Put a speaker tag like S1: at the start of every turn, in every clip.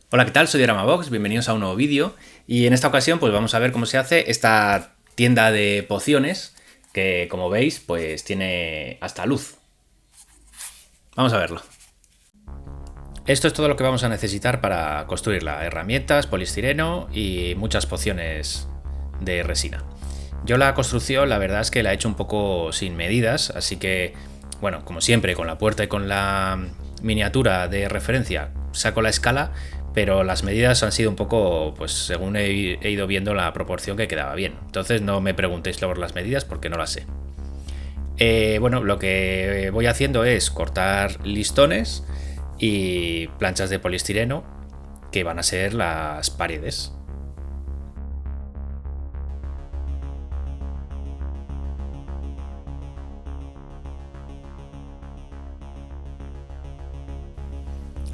S1: Hola, ¿qué tal? Soy Dramabox, bienvenidos a un nuevo vídeo y en esta ocasión pues vamos a ver cómo se hace esta tienda de pociones que, como veis, pues tiene hasta luz. Vamos a verlo. Esto es todo lo que vamos a necesitar para construirla: herramientas, polistireno y muchas pociones de resina. Yo la construcción, la verdad es que la he hecho un poco sin medidas, así que, bueno, como siempre, con la puerta y con la miniatura de referencia saco la escala, pero las medidas han sido un poco, pues según he ido viendo la proporción que quedaba bien. Entonces no me preguntéis por las medidas porque no las sé. Bueno, lo que voy haciendo es cortar listones y planchas de polistireno que van a ser las paredes.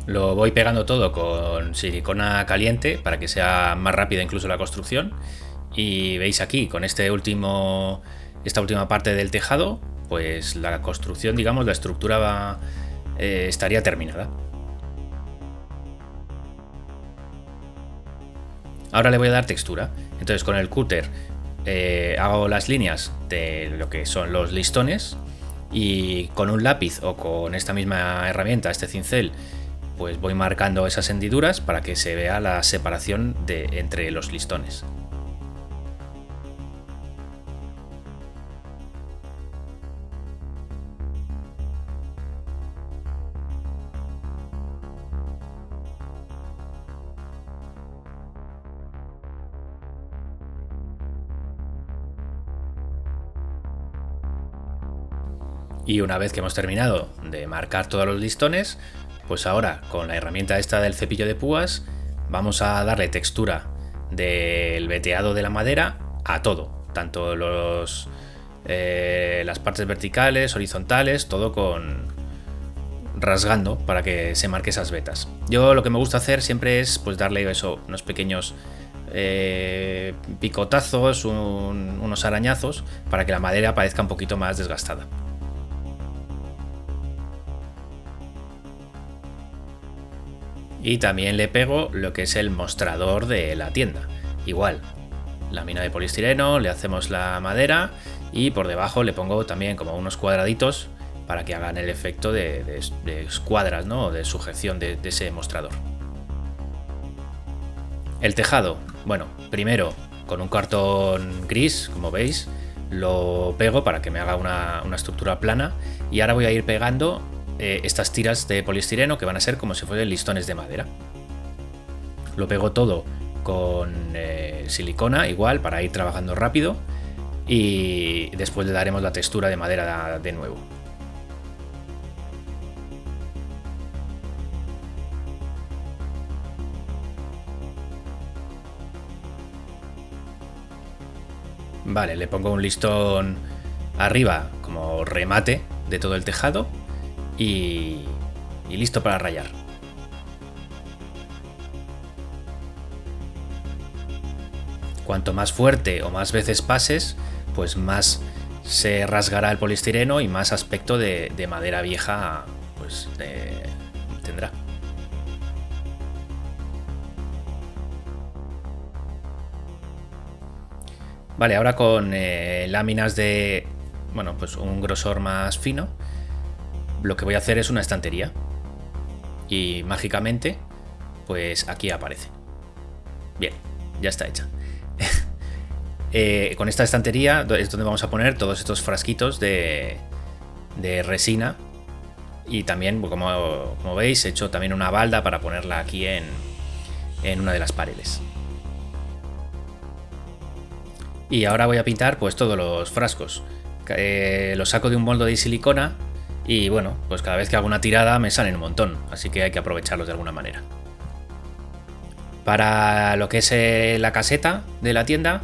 S1: Lo voy pegando todo con silicona caliente para que sea más rápida incluso la construcción. Y veis aquí, con esta última parte del tejado, pues la construcción, digamos, la estructura estaría terminada. Ahora le voy a dar textura. Entonces con el cúter hago las líneas de lo que son los listones y con un lápiz o con esta misma herramienta, este cincel, pues voy marcando esas hendiduras para que se vea la separación entre los listones. Y una vez que hemos terminado de marcar todos los listones, pues ahora con la herramienta esta del cepillo de púas vamos a darle textura del veteado de la madera a todo, tanto las partes verticales, horizontales, todo con rasgando para que se marque esas vetas. Yo lo que me gusta hacer siempre es pues darle eso, unos pequeños picotazos, unos arañazos para que la madera parezca un poquito más desgastada. Y también le pego lo que es el mostrador de la tienda. Igual, lámina de polistireno, le hacemos la madera y por debajo le pongo también como unos cuadraditos para que hagan el efecto de escuadras, ¿no? De sujeción de ese mostrador. El tejado, bueno, primero con un cartón gris, como veis, lo pego para que me haga una estructura plana y ahora voy a ir pegando estas tiras de polistireno que van a ser como si fuesen listones de madera. Lo pego todo con silicona igual para ir trabajando rápido y después le daremos la textura de madera de nuevo. Vale, le pongo un listón arriba como remate de todo el tejado y listo para rayar. Cuanto más fuerte o más veces pases, pues más se rasgará el polistireno y más aspecto de madera vieja pues tendrá. Vale, ahora con láminas de, bueno, pues un grosor más fino, lo que voy a hacer es una estantería y mágicamente pues aquí aparece. Bien, ya está hecha. Con esta estantería es donde vamos a poner todos estos frasquitos de resina y también, como veis, he hecho también una balda para ponerla aquí en una de las paredes. Y ahora voy a pintar pues todos los frascos. Los saco de un molde de silicona y bueno, pues cada vez que hago una tirada me salen un montón, así que hay que aprovecharlos de alguna manera. Para lo que es la caseta de la tienda,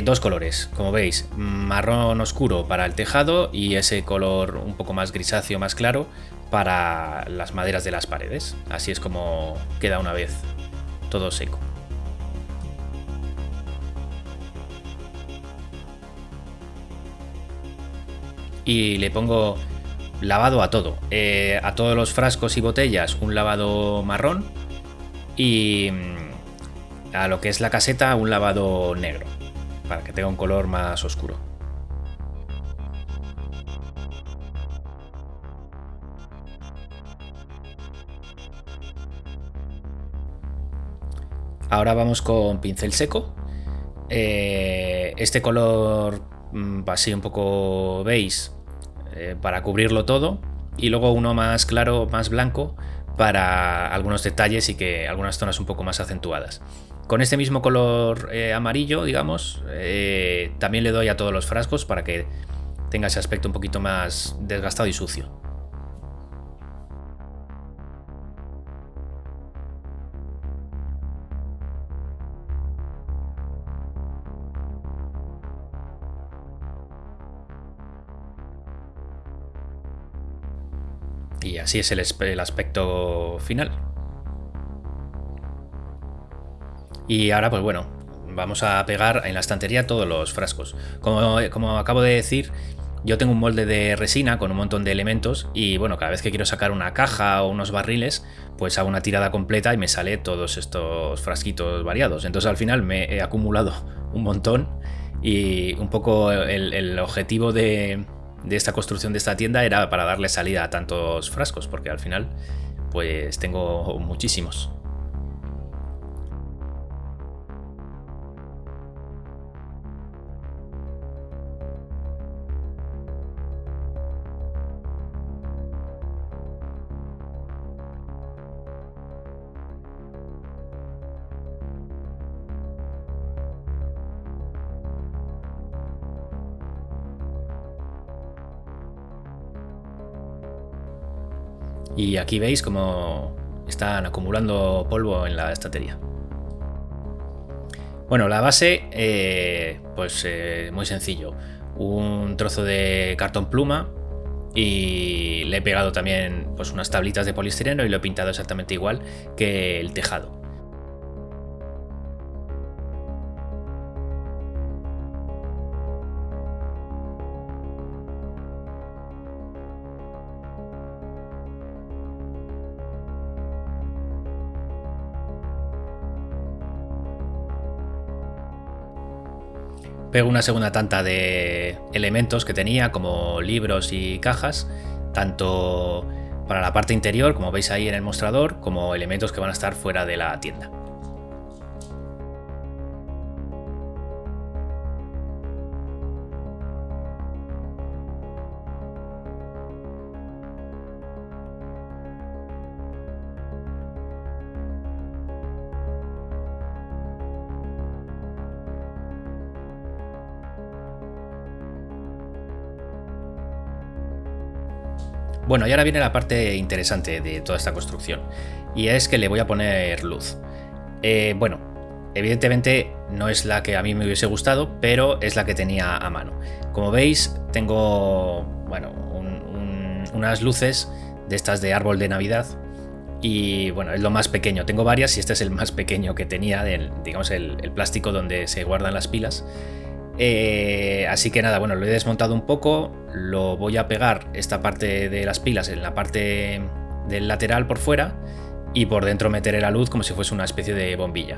S1: dos colores, como veis, marrón oscuro para el tejado y ese color un poco más grisáceo, más claro, para las maderas de las paredes. Así es como queda una vez todo seco. Y le pongo lavado a todo. A todos los frascos y botellas un lavado marrón y a lo que es la caseta un lavado negro, para que tenga un color más oscuro. Ahora vamos con pincel seco. Este color así un poco beige para cubrirlo todo, y luego uno más claro, más blanco, para algunos detalles y que algunas zonas un poco más acentuadas. Con este mismo color amarillo, digamos, también le doy a todos los frascos para que tenga ese aspecto un poquito más desgastado y sucio. Y así es el aspecto final. Y ahora pues bueno, vamos a pegar en la estantería todos los frascos. Como acabo de decir, yo tengo un molde de resina con un montón de elementos y bueno, cada vez que quiero sacar una caja o unos barriles, pues hago una tirada completa y me sale todos estos frasquitos variados. Entonces al final me he acumulado un montón, y un poco el objetivo de esta construcción de esta tienda era para darle salida a tantos frascos, porque al final pues tengo muchísimos. Y aquí veis cómo están acumulando polvo en la estantería. Bueno, la base, pues muy sencillo. Un trozo de cartón pluma, y le he pegado también pues unas tablitas de poliestireno y lo he pintado exactamente igual que el tejado. Pego una segunda tanda de elementos que tenía, como libros y cajas, tanto para la parte interior, como veis ahí en el mostrador, como elementos que van a estar fuera de la tienda. Bueno, y ahora viene la parte interesante de toda esta construcción, y es que le voy a poner luz. Bueno, evidentemente no es la que a mí me hubiese gustado, pero es la que tenía a mano. Como veis, tengo bueno, unas luces de estas de árbol de Navidad, y bueno, es lo más pequeño. Tengo varias y este es el más pequeño que tenía, digamos el plástico donde se guardan las pilas. Así que nada, bueno, lo he desmontado un poco, lo voy a pegar esta parte de las pilas en la parte del lateral por fuera, y por dentro meteré la luz como si fuese una especie de bombilla.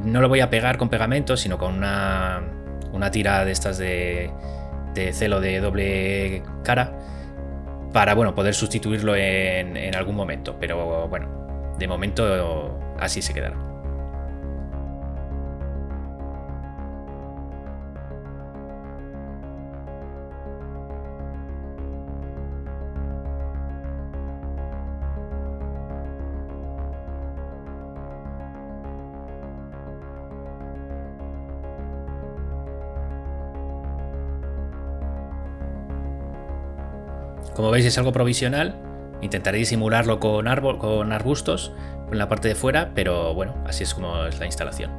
S1: No lo voy a pegar con pegamento, sino con una tira de estas de celo de doble cara, para bueno, poder sustituirlo en algún momento, pero bueno, de momento así se quedará. Como veis, es algo provisional. Intentaré disimularlo con arbustos en la parte de fuera, pero bueno, así es como es la instalación.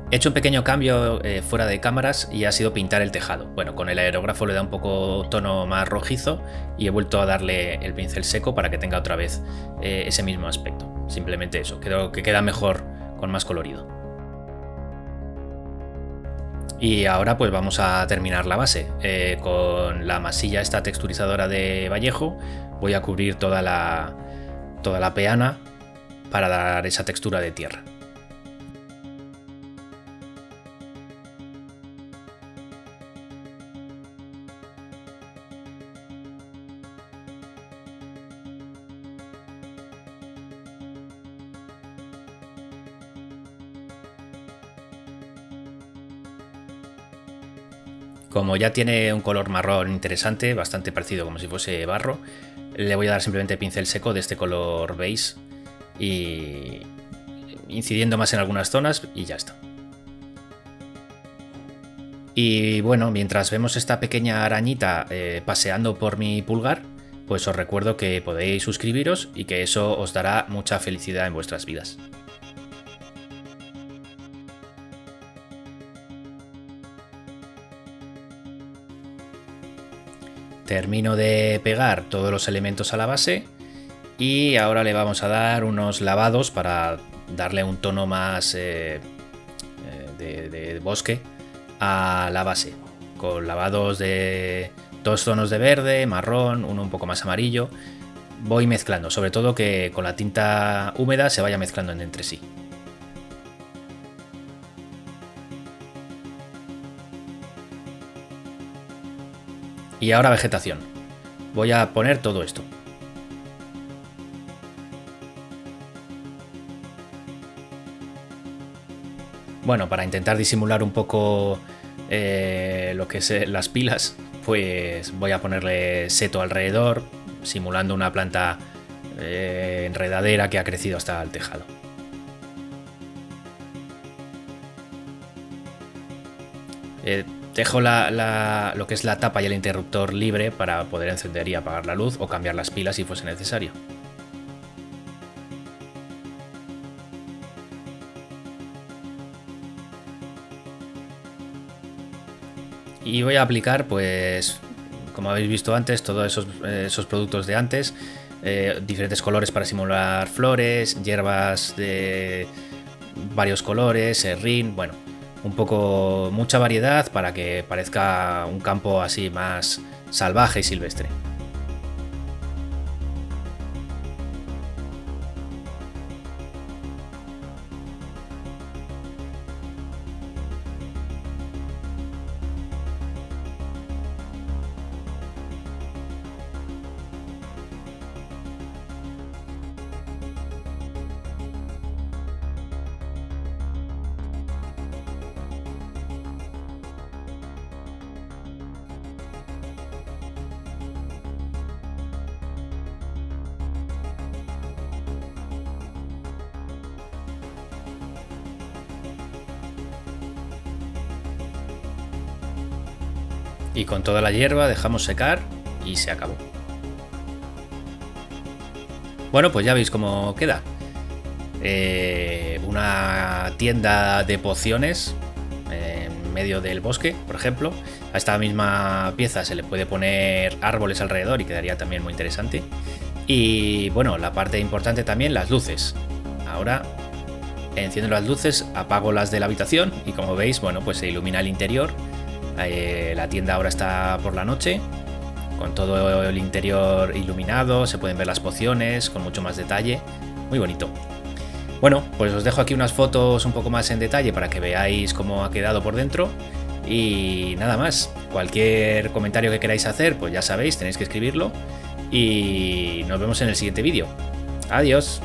S1: He hecho un pequeño cambio fuera de cámaras, y ha sido pintar el tejado. Bueno, con el aerógrafo le da un poco tono más rojizo, y he vuelto a darle el pincel seco para que tenga otra vez ese mismo aspecto. Simplemente eso, creo que queda mejor con más colorido. Y ahora pues vamos a terminar la base. Con la masilla esta texturizadora de Vallejo voy a cubrir toda la toda la peana para dar esa textura de tierra. Como ya tiene un color marrón interesante, bastante parecido como si fuese barro, le voy a dar simplemente pincel seco de este color beige y incidiendo más en algunas zonas y ya está. Y bueno, mientras vemos esta pequeña arañita paseando por mi pulgar, pues os recuerdo que podéis suscribiros y que eso os dará mucha felicidad en vuestras vidas. Termino de pegar todos los elementos a la base y ahora le vamos a dar unos lavados para darle un tono más de bosque a la base, con lavados de 2 tonos de verde, marrón, uno un poco más amarillo. Voy mezclando, sobre todo que con la tinta húmeda se vaya mezclando entre sí. Y ahora vegetación. Voy a poner todo esto. Bueno, para intentar disimular un poco lo que es las pilas, pues voy a ponerle seto alrededor, simulando una planta enredadera que ha crecido hasta el tejado. Dejo lo que es la tapa y el interruptor libre para poder encender y apagar la luz o cambiar las pilas si fuese necesario. Y voy a aplicar, pues, como habéis visto antes, todos esos productos de antes, diferentes colores para simular flores, hierbas de varios colores, serrín, bueno, un poco mucha variedad para que parezca un campo así más salvaje y silvestre. Y con toda la hierba dejamos secar y se acabó. Bueno, pues ya veis cómo queda. Una tienda de pociones en medio del bosque, por ejemplo. A esta misma pieza se le puede poner árboles alrededor y quedaría también muy interesante. Y bueno, la parte importante también, las luces. Ahora enciendo las luces, apago las de la habitación y como veis, bueno, pues se ilumina el interior. La tienda ahora está por la noche, con todo el interior iluminado, se pueden ver las pociones con mucho más detalle, muy bonito. Bueno, pues os dejo aquí unas fotos un poco más en detalle para que veáis cómo ha quedado por dentro y nada más. Cualquier comentario que queráis hacer, pues ya sabéis, tenéis que escribirlo y nos vemos en el siguiente vídeo. Adiós.